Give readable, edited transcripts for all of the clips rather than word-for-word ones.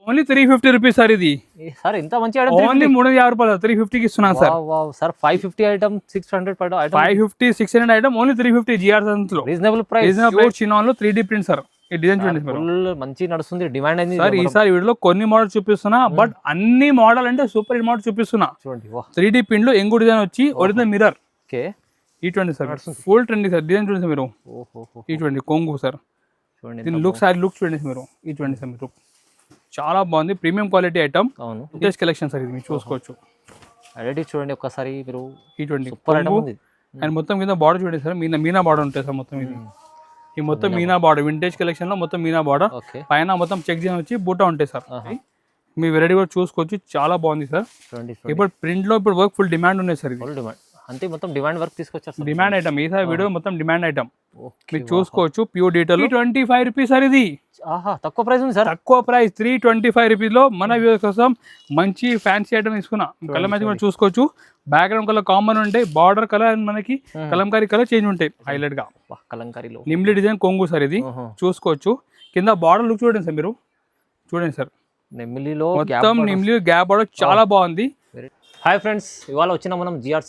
Only 350 rupees sir ఇది. Sir ఇంత మంచి ఐటమ్ ఓన్లీ 350 రూపాయలు 350 కి ఇస్తున్నాను sir. Wow sir 550 item 600 per item 550 600 item only 350 GR Sons లో రీజనబుల్ ప్రైస్. రీజనబుల్ చినాన్ లో 3D ప్రింట్ సార్. ఈ డిజైన్ చూడండి మీరు. ఫుల్ మంచి నడుస్తుంది, డిమాండ్ అయింది సార్. ఈసారి వీడియోలో కొన్ని మోడల్ చూపిస్తున్నా, బట్ అన్ని మోడల్ అంటే సూపర్ మోడల్ చూపిస్తున్నా. చూడండి వా 3D ప్రింట్ లో ఎంగు డిజైన్ వచ్చి ఒరిజినల్ మిర్రర్. ఓకే ఈ చూడండి sir, full trending sir. Design చూడండి మీరు. ఓహో ఈ చూడండి కొంగు సార్. చూడండి దీని లుక్ సార్, లుక్ చూడండి మీరు. ఈ చూడండి సార్ మీరు, చాలా బాగుంది. Premium quality item. అవును లేటెస్ట్ కలెక్షన్ సార్ ఇది, మీరు చూసుకోవచ్చు. ఆల్రెడీ చూడండి ఒక్కసారి మీరు. ఈ చూడండి సూపర్ ఐటమ్ ఉంది. అండ్ మొత్తం కింద బార్డర్ చూడండి సార్, మీనా బార్డర్ ఉంటుంది సార్ మొత్తం. ఇది ఈ మొత్తం మీనా బార్డర్, వింటేజ్ కలెక్షన్ లో మొత్తం మీనా బార్డర్. ఓకే పైన మొత్తం చెక్ చేసి వచ్చి బూటా ఉంటాయి సార్. మీ వెరైటీ కూడా చూసుకోవచ్చు, చాలా బాగుంది సార్. ఇప్పుడు ప్రింట్ లో ఇప్పుడు వర్క్ ఫుల్ డిమాండ్ ఉన్నాయి సార్. ఇది డిమాండ్ అంటే మొత్తం డిమాండ్ వర్క్ తీసుకొచ్చారు. డిమాండ్ ఐటమ్ ఈసారి వీడియో మొత్తం డిమాండ్ ఐటమ్. మీరు చూసుకోవచ్చు ప్యూర్ డీటెయిల్. 25 రూపీస్ సార్ ఇది. తక్కువ ప్రైస్ ఉంది సార్. తక్కువ ప్రైస్ 325 రూపీస్ లో మన వ్యూవర్స్ కోసం మంచి ఫ్యాన్సీ ఐటమ్ తీసుకున్నా. కలర్ మ్యాచింగ్ కూడా చూసుకోవచ్చు. బ్యాక్గ్రౌండ్ కలర్ కామన్ ఉంటాయి, బార్డర్ కలర్ అండ్ మనకి కలంకారీ కలర్ చేంజ్ ఉంటాయి హైలైట్ గా. కలంకారీలో నిమ్లీ డిజైన్ కొంగు సార్ ఇది, చూసుకోవచ్చు. కింద బార్డర్ లుక్ చూడండి సార్ మీరు. చూడండి సార్, నెమ్మిలీలో మొత్తం నిమ్లీ గ్యాప్ బార్డర్ చాలా బాగుంది. హాయ్ ఫ్రెండ్స్, ఇవాళ వచ్చిన మనం జిఆర్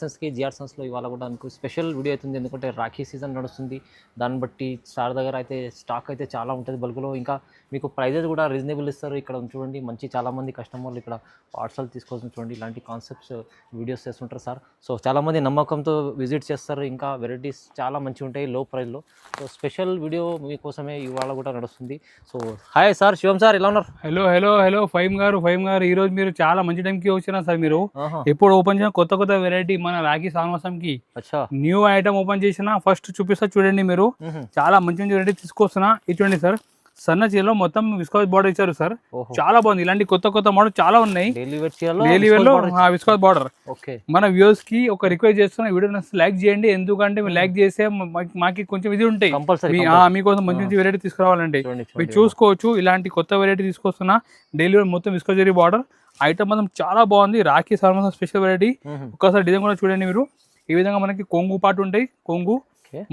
సన్స్లో ఇవాళ కూడా మీకు స్పెషల్ వీడియో అవుతుంది. ఎందుకంటే రాఖీ సీజన్ నడుస్తుంది, దాన్ని బట్టి సార్ దగ్గర అయితే స్టాక్ అయితే చాలా ఉంటుంది బల్క్లో. ఇంకా మీకు ప్రైజెస్ కూడా రీజనబుల్ ఇస్తారు. ఇక్కడ చూడండి మంచి చాలామంది కస్టమర్లు ఇక్కడ పార్సల్ తీసుకొస్తుంది. చూడండి ఇలాంటి కాన్సెప్ట్స్ వీడియోస్ చేస్తుంటారు సార్. సో చాలామంది నమ్మకంతో విజిట్ చేస్తారు. ఇంకా వెరైటీస్ చాలా మంచిగా ఉంటాయి లో ప్రైస్లో. సో స్పెషల్ వీడియో మీకోసమే ఇవాళ కూడా నడుస్తుంది. సో హాయ్ సార్, శివం సార్ ఎలా ఉన్నారు? హలో హలో హలో ఫైమ్ గారు ఈరోజు మీరు చాలా మంచి టైంకి వచ్చినా సార్. మీరు ఎప్పుడు ఓపెన్ చేసిన కొత్త వెరైటీ మన రాఖీ సామాసంకి న్యూ ఐటమ్ ఓపెన్ చేసిన ఫస్ట్ చూపిస్తా చూడండి మీరు. చాలా మంచి వెరైటీ తీసుకొస్తున్నా. ఇది చూడండి సార్, సన్న చీరలో మొత్తం విస్కాస్ బార్డర్ ఇచ్చారు సార్. చాలా బాగుంది. ఇలాంటి కొత్త మోడల్ చాలా ఉన్నాయి. డైలీ వేర్ లో విస్కాస్ బార్డర్. మన వ్యూవర్స్ కి ఒక రిక్వెస్ట్ చేస్తున్నా, వీడియో లైక్ చేయండి. ఎందుకంటే మీరు లైక్ చేస్తే మాకు కొంచెం ఇది ఉంటాయి, మీకోసం మంచి వెరైటీ తీసుకురావాలంటే. మీరు చూసుకోవచ్చు, ఇలాంటి కొత్త వెరైటీ తీసుకొస్తున్నా. డైలీ వేర్ మొత్తం విస్కాస్ జరీ బార్డర్ ఐటమ్ మాత్రం చాలా బాగుంది. రాఖీ సామాసం స్పెషల్ వెరైటీ. ఒక్కసారి డిజైన్ కూడా చూడండి మీరు. ఈ విధంగా మనకి కొంగు పాటు ఉంటాయి. కొంగు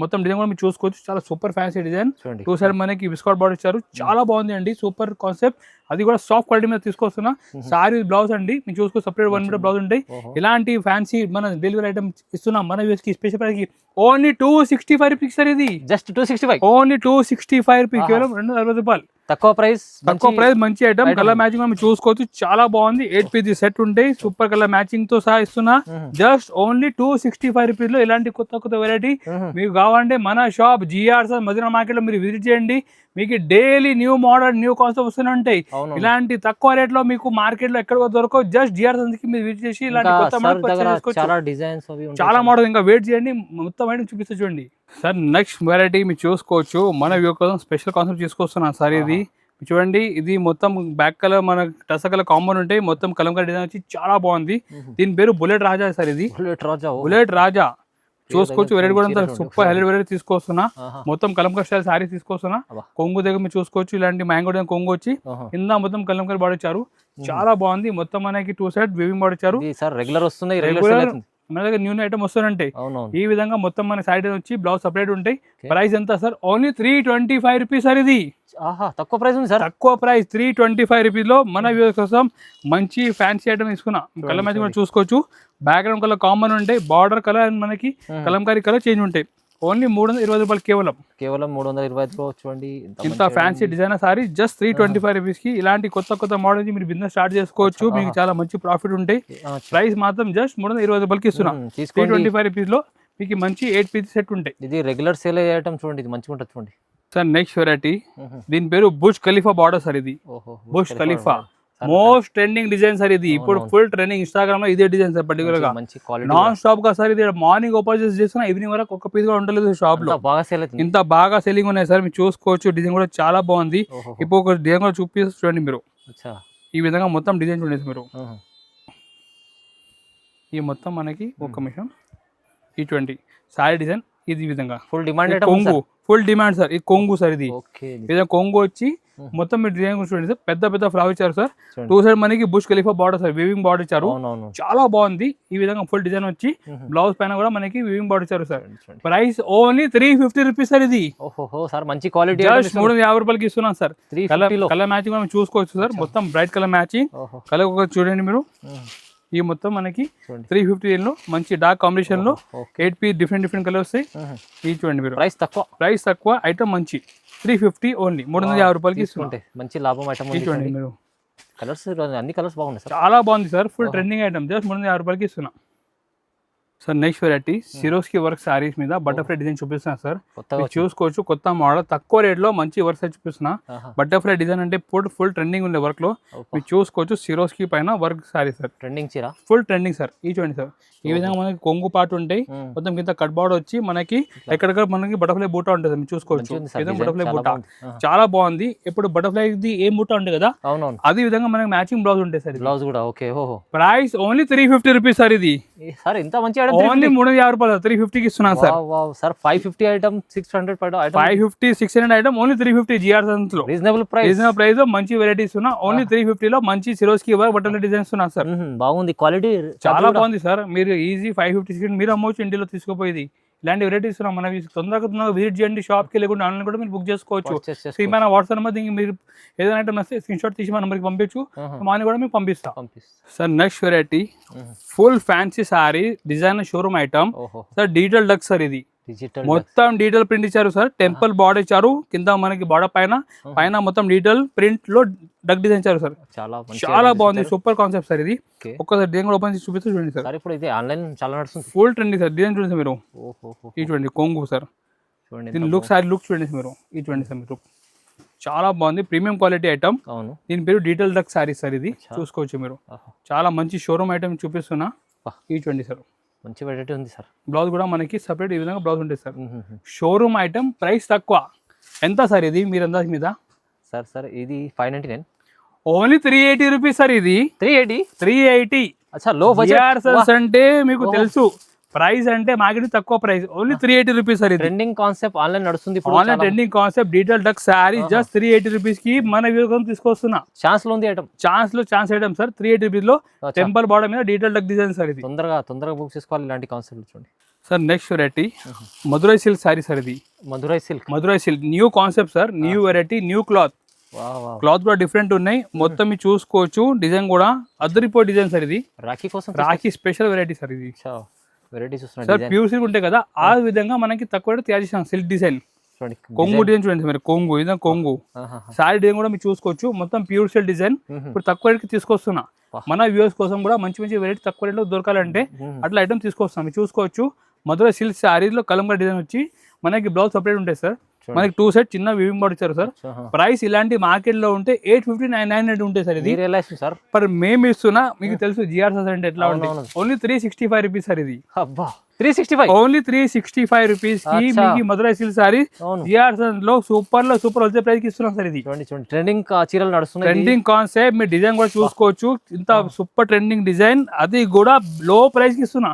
మొత్తం డిజైన్ కూడా మీరు చూసుకోవచ్చు. చాలా సూపర్ ఫ్యాన్సీ డిజైన్. 2 సైడ్ మనకి విస్కాట్ బార్డర్ ఇచ్చారు. చాలా బాగుంది అండి, సూపర్ కాన్సెప్ట్. అది కూడా సాఫ్ట్ క్వాలిటీ మీద తీసుకొస్తున్నా. సారీ బ్లౌజ్ అండి, మీరు చూసుకో సపరేట్ 1 మీటర్ బ్లౌజ్ ఉంటాయి. ఇలాంటి ఫ్యాన్సీ మన డెలివరీ ఐటమ్ ఇస్తున్నాం మన వ్యూస్ కి. స్పెషల్ ప్రైస్ కి ఓన్లీ 265 రూపీస్ సార్. ఇది జస్ట్ 265, ఓన్లీ 265 రూపీస్, కేవలం 260 రూపాయలు. తక్కువ ప్రైస్ మంచి ఐటమ్. కలర్ మ్యాచింగ్ మనం చూసుకోవచ్చు, చాలా బాగుంది. 8 పీస్ సెట్ ఉంటాయి, సూపర్ కలర్ మ్యాచింగ్ తో సహా ఇస్తున్నా. జస్ట్ ఓన్లీ 265 రూపీస్ లో ఇలాంటి కొత్త వెరైటీ మీకు కావాలంటే మన షాప్ జిఆర్ మదీనా మార్కెట్ లో మీరు విజిట్ చేయండి. మీకు daily new model new concept వస్తూనే ఉంటాయి. ఇలాంటి తక్కువ రేట్ లో మీకు మార్కెట్ లో ఎక్కడ దొరకవు. జస్ట్ జిఆర్ కి మీరు విజిట్ చేసి ఇలాంటి కొత్త మోడల్ చాలా మోడల్ ఇంకా వెయిట్ చేయండి, మొత్తం ఐటమ్ చూపిస్తే చూడండి సార్. నెక్స్ట్ వెరైటీ మీరు చూసుకోవచ్చు. మన వ్యూ కోసం స్పెషల్ కాన్సెప్ట్ తీసుకొస్తున్నాను సార్. ఇది చూడండి, ఇది మొత్తం బ్యాక్ కలర్ మన టస కలర్ కాంబోన్ ఉంటాయి. మొత్తం కలంకారీ డిజైన్ వచ్చి చాలా బాగుంది. దీని పేరు బుల్లెట్ రాజా సార్. ఇది బుల్లెట్ రాజా చూసుకోవచ్చు. వెరైటీ కూడా సూపర్ హైలైట్ వెరైటీ తీసుకొస్తున్నా. మొత్తం కలంకారీ స్టైల్ సారీ తీసుకొస్తున్నా. కొంగు దగ్గర మీరు చూసుకోవచ్చు, ఇలాంటి మ్యాంగో డిజైన్ కొంగు వచ్చి కింద మొత్తం కలంకారీ బార్డర్ ఇచ్చారు. చాలా బాగుంది. మొత్తం మనకి 2 సైడ్ వీవింగ్ బార్డర్ ఇచ్చారు. రెగ్యులర్ వస్తున్నాయి, మన దగ్గర న్యూ ఐటమ్ వస్తుంటాయి. ఈ విధంగా మొత్తం మన సైడ్ వచ్చి బ్లౌజ్ సపరేట్ ఉంటాయి. ప్రైస్ ఎంత సార్? Only 325 rupees sir. ఇది తక్కువ ప్రైస్ ఉంది సార్. తక్కువ ప్రైస్ 325 రూపీస్ లో మన వ్యూవర్స్ కోసం మంచి ఫ్యాన్సీ ఐటమ్ తీసుకున్నా. కలర్ మ్యాచింగ్ కూడా చూసుకోవచ్చు. బ్యాక్గ్రౌండ్ కలర్ కామన్ ఉంటాయి, బార్డర్ కలర్ అండ్ మనకి కలంకారీ కలర్ చేంజ్ ఉంటాయి. ఓన్లీ 320 రూపాయలు, కేవలం 320 చూడండి. ఇంత fancy designer sorry just 325 rupees కి. ఇలాంటి కొత్త మోడల్ మీరు బిజినెస్ స్టార్ట్ చేసుకోవచ్చు. మీకు చాలా మంచి ప్రాఫిట్ ఉంటాయి. ప్రైస్ మాత్రం జస్ట్ 320 రూపాయలకి ఇస్తున్నా. 325 రూపీస్ లో మీకు మంచి 8 పీస్ సెట్ ఉంటాయి. ఇది రెగ్యులర్ సేల్ ఐటమ్ చూడండి, ఇది మంచిగా ఉంటుంది చూడండి సార్. నెక్స్ట్ వెరైటీ, దీని పేరు బుర్జ్ ఖలీఫా బార్డర్ సార్. ఇది Burj Khalifa most trending design sir. ఇది ఇప్పుడు ఫుల్ ట్రెండింగ్ ఇన్స్టాగ్రామ్ లో ఇదే డిజైన్ సార్. పర్టికులర్ గా నాన్ స్టాప్ గా సార్. ఇది మార్నింగ్ ఓపెన్ చేస్తున్నా, ఈవినింగ్ వరకు ఒక పీస్ కూడా ఉండలేదు షాప్ లో. ఇంత బాగా సెల్లింగ్ ఉన్నాయి సార్. మీరు చూసుకోవచ్చు, డిజైన్ కూడా చాలా బాగుంది. ఇప్పుడు ఒక డిజైన్ కూడా చూపిస్తే చూడండి మీరు. ఈ విధంగా మొత్తం డిజైన్ చూడండి మీరు. ఈ మొత్తం మనకి ఒక నిమిషం. ఈ చూడండి సారీ డిజైన్ ఇది విధంగా ఫుల్ డిమాండ్ కొంగు, ఫుల్ డిమాండ్ సార్. ఇది కొంగు సార్. ఇది కొంగు వచ్చి మొత్తం మీరు డిజైన్ చూడండి సార్, పెద్ద పెద్ద ఫ్లవర్ ఇచ్చారు సార్. 2 సైడ్ మనకి బుష్ ఖలీఫా బార్డర్ సార్, వీవింగ్ బార్డర్ ఇచ్చారు. చాలా బాగుంది. ఈ విధంగా ఫుల్ డిజైన్ వచ్చి బ్లౌజ్ పైన కూడా మనకి వీవింగ్ బార్డర్ ఇచ్చారు sir. Price only 350 rupees sir. ఇది సార్ మంచి క్వాలిటీ, 350 రూపాయలకి ఇస్తున్నాం సార్. కలర్ మ్యాచింగ్ మనం చూసుకోవచ్చు సార్, మొత్తం బ్రైట్ కలర్ మ్యాచింగ్. కలర్ ఒక చూడండి మీరు, ఈ మొత్తం మనకి 350 లో మంచి డార్క్ కాంబినేషన్ లో 8 పీస్ డిఫరెంట్ కలర్స్ వస్తాయి. ఇది చూడండి మీరు, ప్రైస్ తక్కువ ఐటమ్ మంచి 350 ఓన్లీ 350 రూపాయలకి ఇస్తుంటే మంచి లాభం ఐటమ్. చూడండి మీరు, కలర్స్ అన్ని కలర్స్ బాగున్నాయి సార్, చాలా బాగుంది sir. Full trending item, just 350 రూపాయలకి ఇస్తున్నా sir. Next variety Swarovski work saris మీద బటర్ఫ్లై డిజైన్ చూపిస్తున్నా సార్. చూసుకోవచ్చు, కొత్త మోడల్, తక్కువ రేట్ లో మంచి వర్క్ చూపిస్తున్నా. బటర్ఫ్లై డిజైన్ అంటే ఫుల్ ట్రెండింగ్ ఉండే వర్క్ లో మీరు చూసుకోవచ్చు. సిరోస్కి పైన వర్క్ సారీ సార్, ట్రెండింగ్ చీర, ఫుల్ ట్రెండింగ్ సార్. ఈ చూడండి సార్, ఈ విధంగా మనకి కొంగు పాటు ఉంటాయి, మొత్తం కింద కట్ బార్డర్ వచ్చి మనకి ఎక్కడెక్కడ మనకి బటర్ఫ్లై బూటా ఉంటుంది సార్. మీరు చూసుకోవచ్చు, బటర్ఫ్లై బూటా చాలా బాగుంది. ఇప్పుడు బటర్ఫ్లై ఏం బూటా ఉంటుంది కదా, అదే విధంగా మనకి మ్యాచింగ్ బ్లౌజ్ ఉంటాయి సార్. బ్లౌజ్ కూడా okay. Price only 350 rupees sir. ఇది సార్ ఇంత మంచి ఓన్లీ 350 రూపాయలు 350 కి ఇస్తున్నాను సార్. సార్ 550 ఐటమ్ 600 పడో item, 550 600 item only 350 GR Sons లో. రీజనబుల్ ప్రైస్ లో మంచి వెరైటీస్ ఉన్నా. ఓన్లీ 350 లో మంచి సిరోస్కి వర్క్ బటర్ఫ్లై డిజైన్స్ ఉన్నా సార్. బాగుంది, క్వాలిటీ చాలా బాగుంది సార్. మీరు ఈజీ 550 మీరు అమ్మవచ్చు, ఇంటిలో తీసుకోపోయేది. ఇలాంటి వెరైటీస్ ఉన్నాం. మనం తొందరగా విజిట్ చేయండి షాప్ కి, లేకుంటే ఆన్లైన్ కూడా మీరు బుక్ చేసుకోవచ్చు. మన వాట్సాప్ నెంబర్ మీరు ఏదైనా ఐటమ్ వస్తే స్క్రీన్ షాట్ తీసి మన నెంబర్కి పంపించు, మార్నింగ్ కూడా మీకు పంపిస్తాం సార్. Next variety full fancy sari design showroom item sir. Detail డక్ సార్. ఇది మొత్తం డీటెయిల్ ప్రింట్ ఇచ్చారు సార్. టెంపుల్ బార్డర్ ఇచ్చారు, కింద మనకి బార్డర్ పైన మొత్తం డీటెయిల్ ప్రింట్ లో డక్ డిజైన్ ఇచ్చారు సార్. చాలా బాగుంది, సూపర్ కాన్సెప్ట్ సార్. ఇది ఒక్కసారి డిజైన్ కూడా ఓపెన్ చేసి చూపిస్తే చూడండి సార్. ఇప్పుడు ఇది ఆన్లైన్ చాలా నడుస్తుంది, ఫుల్ ట్రెండింగ్ సార్. డిజైన్ చూడండి మీరు, ఈ చూడండి కొంగు సార్. దీని లుక్ సారీ లుక్ చూడండి మీరు, ఈ చూడండి సార్ మీరు, చాలా బాగుంది. Premium quality item. దీని పేరు డీటెయిల్ డక్ సారీ సార్. ఇది చూసుకోవచ్చు మీరు, చాలా మంచి షోరూమ్ ఐటమ్ చూపిస్తున్నా. ఈ చూడండి సార్, మంచి వెరైటీ ఉంది సార్. బ్లౌజ్ కూడా మనకి సపరేట్ ఈ విధంగా బ్లౌజ్ ఉంటుంది సార్. షోరూమ్ ఐటమ్, ప్రైస్ తక్కువ. ఎంత సార్ ఇది మీరు అందాజ మీద? సార్ ఇది 599 ఓన్లీ 380 రూపీస్ సార్. ఇది 380. లో బడ్జెట్ అంటే మీకు తెలుసు, ప్రైస్ అంటే మార్కెట్ తక్కువ price. Only 380 rupees sir. Trending concept online నడుస్తుంది, online trending concept detail duck sari just 380 rupees కి మన వ్యూగం తీసుకొస్తున్నా. ఛాన్స్ లో ఉంది item, chance item sir. 380 rupees లో టెంపుల్ బార్డర్ మీద డీటెయిల్ డక్ డిజైన్ సార్. ఇది తొందరగా బుక్ చేసుకోవాలి ఇలాంటి కాన్సెప్ట్. చూడండి sir, next variety Madurai silk sari sir. ఇది Madurai silk new concept sir. New variety, new cloth కూడా డిఫరెంట్ ఉన్నాయి. మొత్తం మీరు చూసుకోవచ్చు, డిజైన్ కూడా అద్దరిపోయే డిజైన్ సార్. ఇది రాఖీ స్పెషల్ వెరైటీ సార్. ఇది సార్ ప్యూర్ సిల్క్ ఉంటాయి కదా, ఆ విధంగా మనకి తక్కువ తయారు చేసాం సిల్క్ డిజైన్. కొంగు డిజైన్ చూడండి మీరు, కొంగు ఇదే కొంగు సారీ డిజైన్ కూడా మీరు చూసుకోవచ్చు. మొత్తం ప్యూర్ సిల్క్ డిజైన్ ఇప్పుడు తక్కువ రేట్కి తీసుకొస్తున్నా. మన వ్యూవర్స్ కోసం కూడా మంచి వెరైటీ తక్కువ రేట్లో దొరకాలంటే అట్లా ఐటమ్ తీసుకొస్తాం. మీరు చూసుకోవచ్చు, మధురై సిల్క్ సారీలో కలంకారీ డిజైన్ వచ్చి మనకి బ్లౌజ్ సపరేట్ ఉంటాయి సార్. మనకి 2 సెట్ చిన్న వీవింగ్ బార్డర్ ఇచ్చారు సార్. ప్రైస్ ఇలాంటి మార్కెట్ లో ఉంటే 850 900 ఉంటాయి సార్. ఇది పర్ మేము ఇస్తున్నా, మీకు తెలుసు జిఆర్ అంటే ఎట్లా ఉంటాయి. Only 365 rupees sir. ఇది 365 ఓన్లీ 365 రూపీస్ కి మీకు మధురై సిల్క్ సారీ జిఆర్ లో సూపర్ హోల్సేల్ ప్రైస్ కి ఇస్తున్నాం సార్. ఇది ట్రెండింగ్ చీరలు నడుస్తున్నాయి, ట్రెండింగ్ కాన్సెప్ట్. మీరు డిజైన్ కూడా చూసుకోవచ్చు, ఇంత సూపర్ ట్రెండింగ్ డిజైన్, అది కూడా లో ప్రైస్ కి ఇస్తున్నా.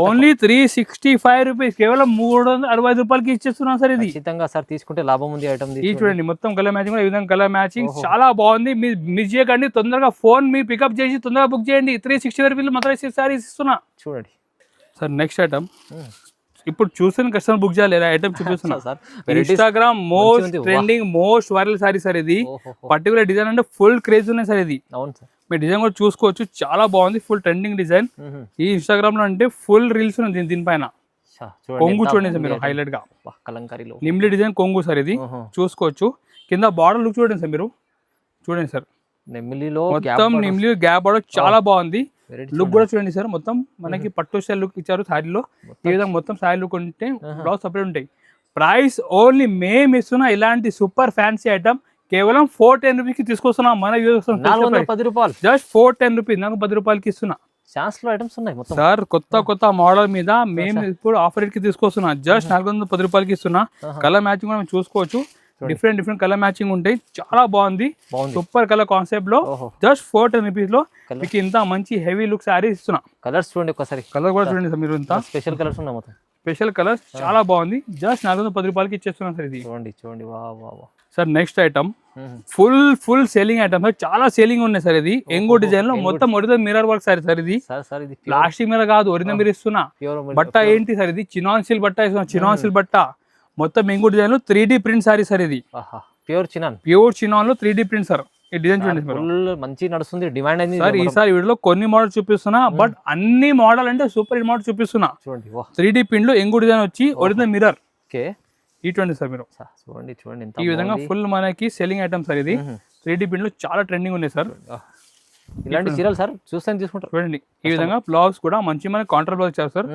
ఓన్లీ 365 రూపీస్, కేవలం 365 రూపాయలకి ఇచ్చేస్తున్నాం సార్. ఇది సార్ తీసుకుంటే లాభం ఉంది ఐటమ్. ఈ చూడండి మొత్తం కలర్ మ్యాచింగ్, ఈ విధంగా కలర్ మ్యాచింగ్ చాలా బాగుంది. మీరు మిస్ చేయకండి, తొందరగా ఫోన్ మీ పికప్ చేసి తొందరగా బుక్ చేయండి. 365 రూపీస్ మధురై సిల్క్ సారీస్ ఇస్తున్నా. చూడండి సార్, నెక్స్ట్ ఐటమ్ ఇప్పుడు చూసిన కస్టమర్ బుక్ చేయాలి ఐటమ్ చూపిస్తున్నా sir. Instagram most trending most viral sorry sir. ఇది పర్టికులర్ డిజైన్ అంటే ఫుల్ క్రేజ్ ఉన్నాయి సార్. ఇది మీరు డిజైన్ కూడా చూసుకోవచ్చు, చాలా బాగుంది. Full trending design. ఈ ఇన్స్టాగ్రామ్ లో అంటే ఫుల్ రీల్స్ ఉన్నాయి దీనిపైన. కొంగు చూడండి సార్ మీరు, హైలైట్ గా కలంకారీలో నిమ్లి డిజైన్ కొంగు సార్. ఇది చూసుకోవచ్చు, కింద బార్డర్ లుక్ చూడండి సార్ మీరు, చూడండి సార్. మొత్తం నిమ్లి గ్యాప్ బార్డర్ చాలా బాగుంది. లుక్ కూడా చూడండి సార్, మొత్తం మనకి పట్టు స్టైల్ లుక్ ఇచ్చారు సారీలో. ఈ విధంగా మొత్తం సారీ లుక్ ఉంటే బ్లౌజ్ సపరేట్ ఉంటాయి. ప్రైస్ ఓన్లీ మేము ఇస్తున్నా ఇలాంటి సూపర్ ఫ్యాన్సీ ఐటమ్ కేవలం 410 రూపీస్ కి తీసుకొస్తున్నాం. మన జస్ట్ 410 రూపీస్, నాకు 10 రూపాయలకి ఇస్తున్నా. సార్ కొత్త మోడల్ మీద మేము ఇప్పుడు ఆఫర్ రేట్ కి తీసుకొస్తున్నా. జస్ట్ 410 రూపాయలకి ఇస్తున్నా. కలర్ మ్యాచింగ్ కూడా చూసుకోవచ్చు, డిఫరెంట్ కలర్ మ్యాచింగ్ ఉంటాయి. చాలా బాగుంది, సూపర్ కలర్ కాన్సెప్ట్ లో జస్ట్ 410 రూపీస్ లో మీకు ఇంత మంచి హెవీ లుక్ సారీ ఇస్తున్నా. కలర్స్ చూడండి ఒకసారి, కలర్ కూడా చూడండి సార్ మీరు, ఇంత స్పెషల్ కలర్స్ ఉన్నాయి, మొత్తం స్పెషల్ కలర్స్ చాలా బాగుంది. జస్ట్ 410 రూపాయలకి ఇచ్చేస్తున్నా సార్. ఇది చూడండి. Sir next item full selling item sir, చాలా సేలింగ్ ఉన్నాయి సార్. ఇది ఎంగో డిజైన్ లో మొత్తం ఒరిజినల్ మిర్రర్ వర్క్ సార్. ఇది ప్లాస్టిక్ మిర్రర్ కాదు, ఒరిజినల్ మిర్రర్ ఇస్తున్నా. బట్ట ఏంటి సార్, ఇది చినాన్ సిల్ బట్ట ఇస్తున్నా. చినాన్ సిల్ బట్ట మొత్తం ఎంగో డిజైన్ లో 3D ప్రింట్ సారీ సార్. ఇది ప్యూర్ చినాన్ లో 3D ప్రింట్ సార్. ఈ డిజైన్ చూడండి, మంచి నడుస్తుంది, డిమాండ్ అయింది సార్. ఈసారి వీడియోలో కొన్ని మోడల్ చూపిస్తున్నా, బట్ అన్ని మోడల్ అంటే సూపర్ హిట్ మోడల్ చూపిస్తున్నా. చూడండి 3D ప్రింట్ లో ఎంగో డిజైన్ వచ్చి ఒరిజినల్ మిర్రర్. చూడండి సార్ మీరు, చూడండి ఈ విధంగా ఫుల్ మనకి సెల్లింగ్ ఐటమ్ సార్. ఇది 3D ప్రింట్ లో చాలా ట్రెండింగ్ ఉన్నాయి సార్. ఇలాంటి చీరలు సార్ చూస్తే తీసుకుంటారు. చూడండి ఈ విధంగా బ్లౌజ్ కూడా మంచి మనకి కాంట్రా బ్లౌజ్ ఇచ్చారు సార్.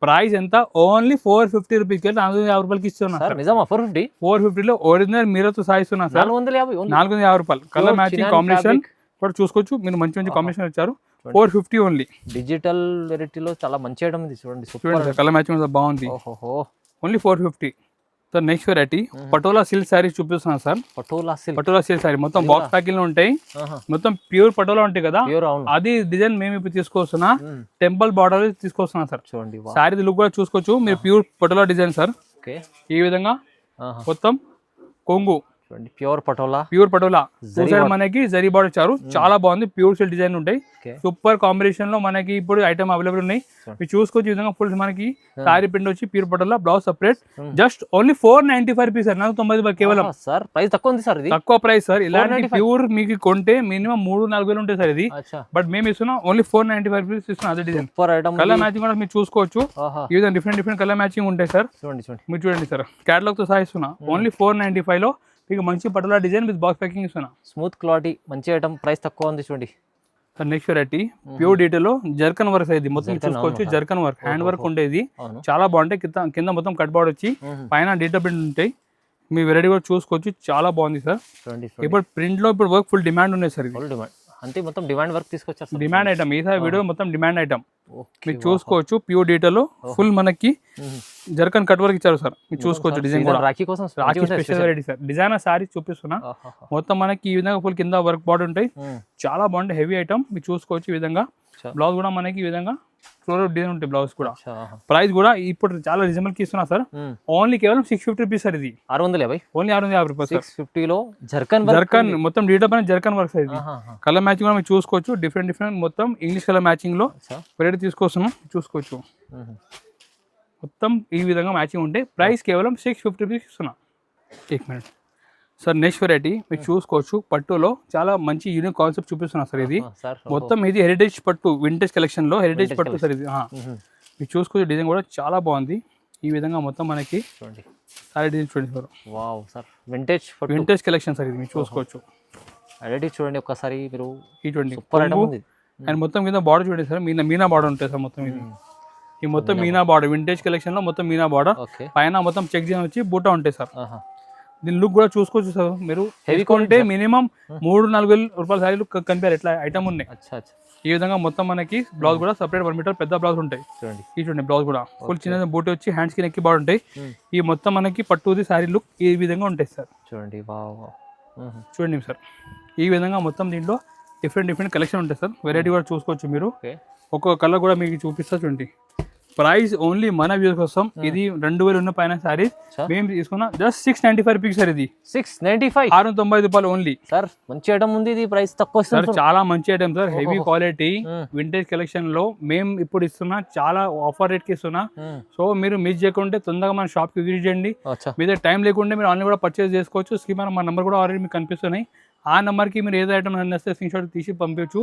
ప్రైస్ ఎంత, ఓన్లీ 450 రూపీస్, 450 రూపాయలకి ఇస్తున్నా సార్. నిజమా 450 లో ఒరిజినల్ మిర్రర్ తో సాయిస్తున్నా సార్. 450 రూపాయలు. కలర్ మ్యాచింగ్ కాంబినేషన్ కూడా చూసుకోవచ్చు మీరు, మంచి మంచి కాంబినేషన్ ఇచ్చారు. 450 ఓన్లీ. డిజిటల్ వెరైటీలో చాలా మంచి ఐటమ్ ఇది. చూడండి చూడండి కలర్ మ్యాచింగ్ బాగుంది. Only 450 sir. Next variety patola silk saris చూపిస్తున్నాను సార్. పటోలా సిల్క్ శారీ మొత్తం బాక్స్ ప్యాకింగ్ లో ఉంటాయి. మొత్తం ప్యూర్ పటోలా ఉంటాయి కదా, అది డిజైన్ మేము ఇప్పుడు తీసుకొస్తున్నా. టెంపుల్ బార్డర్ తీసుకొస్తున్నా సార్. చూడండి శారీ లుక్ కూడా చూసుకోవచ్చు మీరు, ప్యూర్ పటోలా డిజైన్ సార్. ఈ విధంగా మొత్తం కొంగు ప్యూర్ పటోలా మనకి జరీ బార్డర్ ఇచ్చారు. చాలా బాగుంది, ప్యూర్ సిల్క్ డిజైన్ ఉంటాయి. సూపర్ కాంబినేషన్ లో మనకి ఇప్పుడు ఐటమ్ అవైలబుల్ ఉన్నాయి. మీరు చూసుకోవచ్చు ఈ విధంగా ఫుల్ మనకి సారీ ప్రింట్ వచ్చి pure patola, blouse separate. Just only 495 rupees sir. 490 కేవలం సార్. ప్రైస్ తక్కువ ఉంది సార్, తక్కువ ప్రైస్ సార్. ఇలాంటి ప్యూర్ మీకు కొంటే మినిమం 3-4 వేలు ఉంటాయి సార్ ఇది. బట్ మేము ఇస్తున్నాం ఓన్లీ 495 రూపీస్ ఇస్తున్నాం. అదే డిజైన్ కలర్ మ్యాచింగ్ కూడా మీరు చూసుకోవచ్చు. ఈ విధంగా డిఫరెంట్ కలర్ మ్యాచింగ్ ఉంటాయి సార్. మీరు చూడండి సార్, క్యాటలాగ్ తో సహా ఇస్తున్నా. ఓన్లీ 495 లో మీకు మంచి patola design with box packing ఇస్తున్నా. స్మూత్ క్వాలిటీ మంచి ఐటమ్, ప్రైస్ తక్కువ ఉంది. చూడండి నెక్స్ట్ వెరైటీ ప్యూర్ డీటెయిల్ లో జర్కన్ వర్క్ ఇది మొత్తం చూసుకోవచ్చు. జర్కన్ వర్క్, హ్యాండ్ వర్క్ ఉండేది, చాలా బాగుంటాయి. కింద మొత్తం కట్ బార్డర్ వచ్చి పైన డీటెయిల్ ప్రింట్ ఉంటాయి. మీ వెరైటీ కూడా చూసుకోవచ్చు, చాలా బాగుంది సార్. ఇప్పుడు ప్రింట్ లో ఇప్పుడు వర్క్ ఫుల్ డిమాండ్ ఉన్నాయి సార్. అంటే మొత్తం డిమాండ్ వర్క్ తీసుకొచ్చారు. డిమాండ్ ఐటమ్ ఈసారి వీడియో మొత్తం డిమాండ్ ఐటమ్ మీరు చూసుకోవచ్చు. ప్యూర్ డీటెయిల్ లో ఫుల్ మనకి జర్కన్ కట్ వర్క్ ఇచ్చారు సార్. మీరు చూసుకోవచ్చు. డిజైన్ కూడా Rakhi special variety sir. Designer sorry చూపిస్తున్నా. మొత్తం మనకి ఈ విధంగా ఫుల్ కింద వర్క్ బార్డర్ ఉంటాయి. చాలా బాగుంటాయి, హెవీ ఐటమ్. మీరు చూసుకోవచ్చు. ఈ విధంగా బ్లౌజ్ కూడా మనకి ఈ విధంగా ఫ్లోరల్ డిజైన్ ఉంటాయి. బ్లౌజ్ కూడా ప్రైస్ కూడా ఇప్పుడు చాలా రీజనబుల్ కి ఇస్తున్నా సార్. ఓన్లీ కేవలం 650 రూపీస్ సార్. ఇది 650, ఓన్లీ 650 రూపాయలు. 650 లో జర్కన్ మొత్తం డీటెయిల్ పైన జర్కన్ వర్క్ సార్. ఇది కలర్ మ్యాచింగ్ కూడా మీరు చూసుకోవచ్చు. డిఫరెంట్ మొత్తం ఇంగ్లీష్ కలర్ మ్యాచింగ్ లో వెరైటీ తీసుకొస్తున్నాం. చూసుకోవచ్చు మొత్తం ఈ విధంగా మ్యాచింగ్ ఉంటాయి. ప్రైస్ కేవలం 650 రూపీస్ ఇస్తున్నా. 1 మినిట్ సార్. నెక్స్ట్ వెరైటీ మీరు చూసుకోవచ్చు. పట్టులో చాలా మంచి యూనిక్ కాన్సెప్ట్ చూపిస్తున్నా సార్. ఇది మొత్తం ఇది హెరిటేజ్ పట్టు, వింటేజ్ కలెక్షన్ లో హెరిటేజ్ పట్టు సార్. ఇది మీరు చూసుకోవచ్చు. డిజైన్ కూడా చాలా బాగుంది. ఈ విధంగా మొత్తం మనకి సారీ డిజైన్ చూడండి sir. Wow sir, vintage collection sir. ఇది మీరు చూసుకోవచ్చు. చూడండి ఒక్కసారి మీరు, ఈ చూడండి. అండ్ మొత్తం కింద బార్డర్ చూడండి సార్. మీనా బార్డర్ ఉంటాయి సార్. మొత్తం ఇది ఈ మొత్తం మీనా బార్డర్, వింటేజ్ కలెక్షన్ లో మొత్తం మీనా బార్డర్. పైన మొత్తం చెక్ చేయని వచ్చి బూటా ఉంటాయి సార్. దీని లుక్ కూడా చూసుకోవచ్చు సార్. మీరు హెవీ కొంటే మినిమం 3-4 వేల రూపాయల సారీలు కనిపారు. ఎట్లా ఐటమ్ ఉన్నాయి. ఈ విధంగా మొత్తం మనకి బ్లౌజ్ కూడా సపరేట్ 1 మీటర్ పెద్ద బ్లౌజ్ ఉంటాయి. ఈ చూడండి బ్లౌజ్ కూడా ఫుల్ చిన్న బూటీ వచ్చి హ్యాండ్స్ కి నెక్కి బార్డర్ ఉంటాయి. ఈ మొత్తం మనకి పట్టుది సారీ లుక్ ఈ విధంగా ఉంటాయి సార్. చూడండి చూడండి సార్. ఈ విధంగా మొత్తం దీంట్లో డిఫరెంట్ కలెక్షన్ ఉంటాయి సార్. వెరైటీ కూడా చూసుకోవచ్చు మీరు. ఒక్కొక్క కలర్ కూడా మీకు చూపిస్తా చూడండి. ప్రైస్ ఓన్లీ మన వ్యూస్ కోసం. ఇది 2000 ఉన్న పైన సారీ మేము తీసుకున్నా జస్ట్ 695 రూపీస్ సార్. ఇది 690 రూపాయలు ఓన్లీ సార్. మంచి ఐటమ్ ఉంది. ఇది ప్రైస్ తక్కువ సార్. చాలా మంచి item sir. Heavy quality vintage collection లో మేము ఇప్పుడు ఇస్తున్నా. చాలా ఆఫర్ రేట్ కి ఇస్తున్నా. సో మీరు మిస్ చేయకుంటే తొందరగా మన షాప్ కి విజిట్ చేయండి. మీద టైం లేకుంటే మీరు ఆన్లైన్ కూడా పర్చేస్ చేసుకోవచ్చు. స్కీమ్ మా నెంబర్ కూడా ఆల్రెడీ మీకు కనిపిస్తున్నాయి. ఆ నెంబర్ కి మీరు ఏదో ఐటమ్ నచ్చితే స్క్రీన్ షాట్ తీసి పంపించు.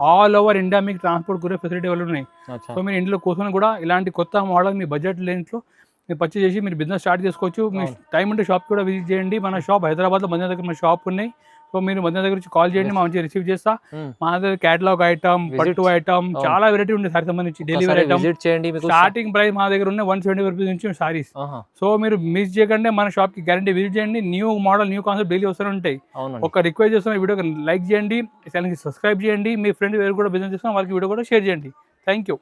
ఆల్ ఓవర్ ఇండియా మీకు ట్రాన్స్పోర్ట్ కూడా ఫెసిలిటీ వాళ్ళు ఉన్నాయి. సో మీరు ఇంట్లో కూర్చొని కూడా ఇలాంటి కొత్త మోడల్ మీ బడ్జెట్ లేనిలో మీరు పర్చేస్ చేసి మీరు బిజినెస్ స్టార్ట్ చేసుకోవచ్చు. మీ టైం ఉంటే షాప్ కూడా విజిట్ చేయండి. మన షాప్ హైదరాబాద్లో మధ్య దగ్గర మన షాప్ ఉన్నాయి. సో మీరు మధ్య దగ్గర నుంచి కాల్ చేయండి, మా మంచిగా రిసీవ్ చేస్తా. మా దగ్గర క్యాటలాగ్ ఐటమ్, పట్టు ఐటమ్ చాలా వెరైటీ ఉంది సారీ సంబంధించి. డెలివరీ ఐటమ్ స్టార్టింగ్ ప్రైస్ మా దగ్గర ఉన్నాయి 170 రూపీస్ నుంచి సారీస్. సో మీరు మిస్ చేయకండి, మన షాప్ కి గ్యారంటీ విజిట్ చేయండి. New model new concept daily వస్తూనే ఉంటాయి. ఒక రిక్వెస్ట్ చేస్తున్న వీడియో లైక్ చేయండి, ఛానల్కి సబ్స్క్రైబ్ చేయండి. మీ ఫ్రెండ్ ఎవరు కూడా బిజినెస్ చేస్తున్నా వాళ్ళకి వీడియో కూడా షేర్ చేయండి. Thank you.